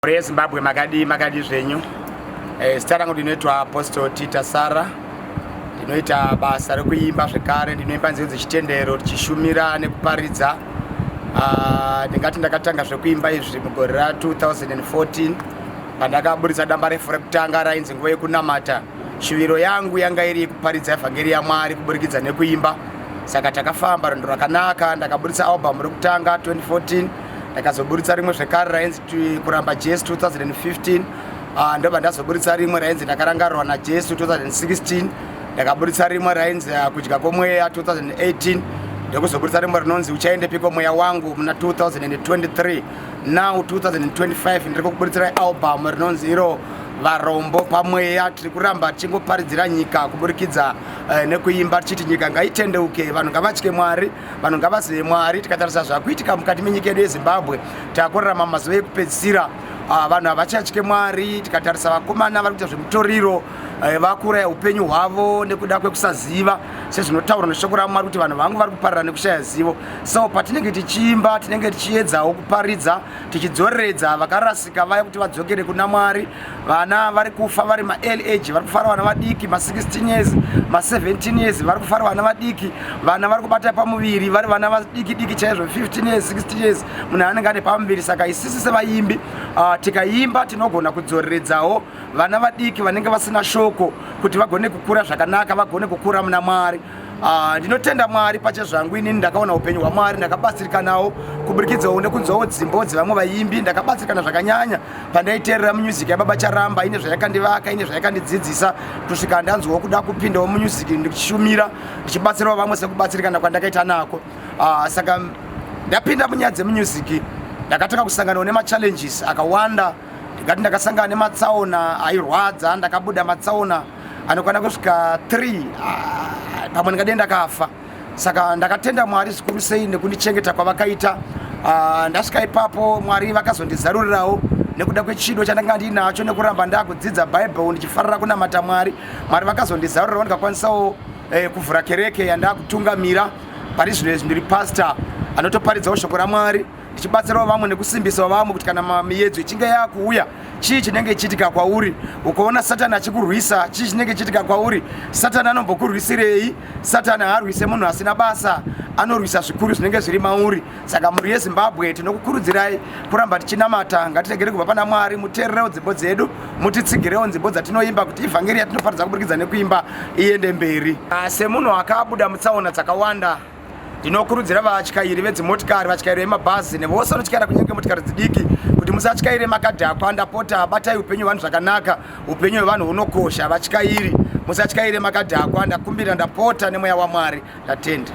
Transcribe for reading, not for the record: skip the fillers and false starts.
Zimbabwe makadi zvenyu. Zita rangu ndinoitwa Apostle Tichaona Tasara. Ndinoita basa rekuimba zvekare, ndinoimba nziyo dzechitendero tichishumira nekuparidza. Ndingati ndakatanga zvekuimba izvi mugore ra 2014 pandakaburitsa dambarefu rekutanga rainzi nguva yekunamata. Shuviro yangu yanga iri kuparidza evhangeri yaMwari kuburikidza nekuimba. Saka takafamba rwendo rakanaka, ndakaburitsa album rekutanga 2014. Ndakazoburitsa rimwe zvekare rainzi kuramba Jesu 2015. Ndoba ndazoburitsa rimwe rainzi ndakarangarwa naJesu 2016. Ndakaburitsa rimwe rainzi kudya kwomweya 2018. Ndikuzoburitsa rimwe rinonzi uchaendepiko mweya wangu muna 2023. Now 2025 ndiri kuburitsira album rinonzi iro varombo pamweya. Tiri kuramba tichingoparidzira nyika kuburikidza nekuimba tichiti nyika ngaitendeuke, vanhu ngavatye Mwari, vanhu ngavazive Mwari. Tikatarisa zvakuitika mukati menyika yedu yeZimbabwe, takurarama mazuva ekupedzisira. Vanhu havachatye Mwari. Tikatarisa vakomana vari kuita zvemutoriro, vakuraya upenyu hwavo nekuda kwekusaziva sezvinotaurwa neshoko raMwari kuti vanhu vangu vari kuparara nekushaya zivo. So patinenge tichiimba, tinenge tichiedzawo kuparidza, tichidzoreredza vakarasika vaya kuti vadzokere kuna Mwari. Vana vari kufa vari ma-early age, vari kufara vana vadiki, ma-16 years, ma-17 years, vari kufara vana vadiki. Vana vari kubata pamuviri, vari vana vadiki diki chaizvo, 15 years, 16 years, munhu anenge ane pamuviri. Saka isisi sevaimbi tikaimba tinogona kudzoreredzawo vana vadiki vanenge vasina shoko kuti vagone kukura zvakanaka, vagone kukura muna Mwari. Ndinotenda Mwari pachezvangu. Inini ndakaona upenyu hwaMwari, ndakabatsirikanawo kuburikidzawo nekunzwawo dzimbo dzevamwe vaimbi. Ndakabatsirikana zvakanyanya pandaiteerera music yaBaba Charamba, ine zvayakandivaka, ine zvayakandidzidzisa, kusvika ndanzwawo kuda kupindawo music ndichishumira, ndichibatsirawo vamwe sekubatsirikana kwandakaita nako. Saka ndapinda munyaya dzemusic, ndakatanga kusanganawo nema-challenges akawanda. Ndikati ndakasangana nematsaona airwadza, ndakabuda matsaona anokwana kusvika 3, pamwe ndikade ndakafa. Saka ndakatenda Mwari zvikuru sei nekundichengeta kwavakaita. Ndasvika ipapo Mwari vakazondizarurirawo nekuda kwechido chandanga ndinacho nekuramba ndakudzidza Bible ndichifarira kunamata Mwari. Mwari vakazondizarurirawo ndikakwanisawo kuvhura kereke yandakutungamira. Pari zvino ndiri pastor anotoparidzawo shoko raMwari, ndichibatsirawo vamwe nekusimbisawo vamwe kuti kana miedzo ichinge yakuuya, chii chinenge chiitika kwauri. Ukaona Satani achikurwisa, chii chinenge chiitika kwauri. Satani anombokurwisirei? Satani haarwise munhu asina basa, anorwisa zvikuru zvinenge zviri mauri. Saka muri yeZimbabwe tinokukurudzirai kuramba tichinamata. Ngatiregere kubva pana Mwari, muteererewo nzimbo dzedu, mutitsigirewo nzimbo dzatinoimba kuti ivhangeri yatinoparidza kuburikidza nekuimba iende mberi. Semunhu akabuda mutsaona dzakawanda, ndinokurudzira vatyairi vedzimotikari, vatyairi vemabhazi nevose vanotyaira kunyange motikari dzidiki kuti musatyaire makadhakwa. Ndapota batai upenyu hwevanhu zvakanaka, upenyu hwevanhu hunokosha. Vatyairi musatyaire makadhakwa. Ndakumbira, ndapota nemweya waMwari. Ndatenda.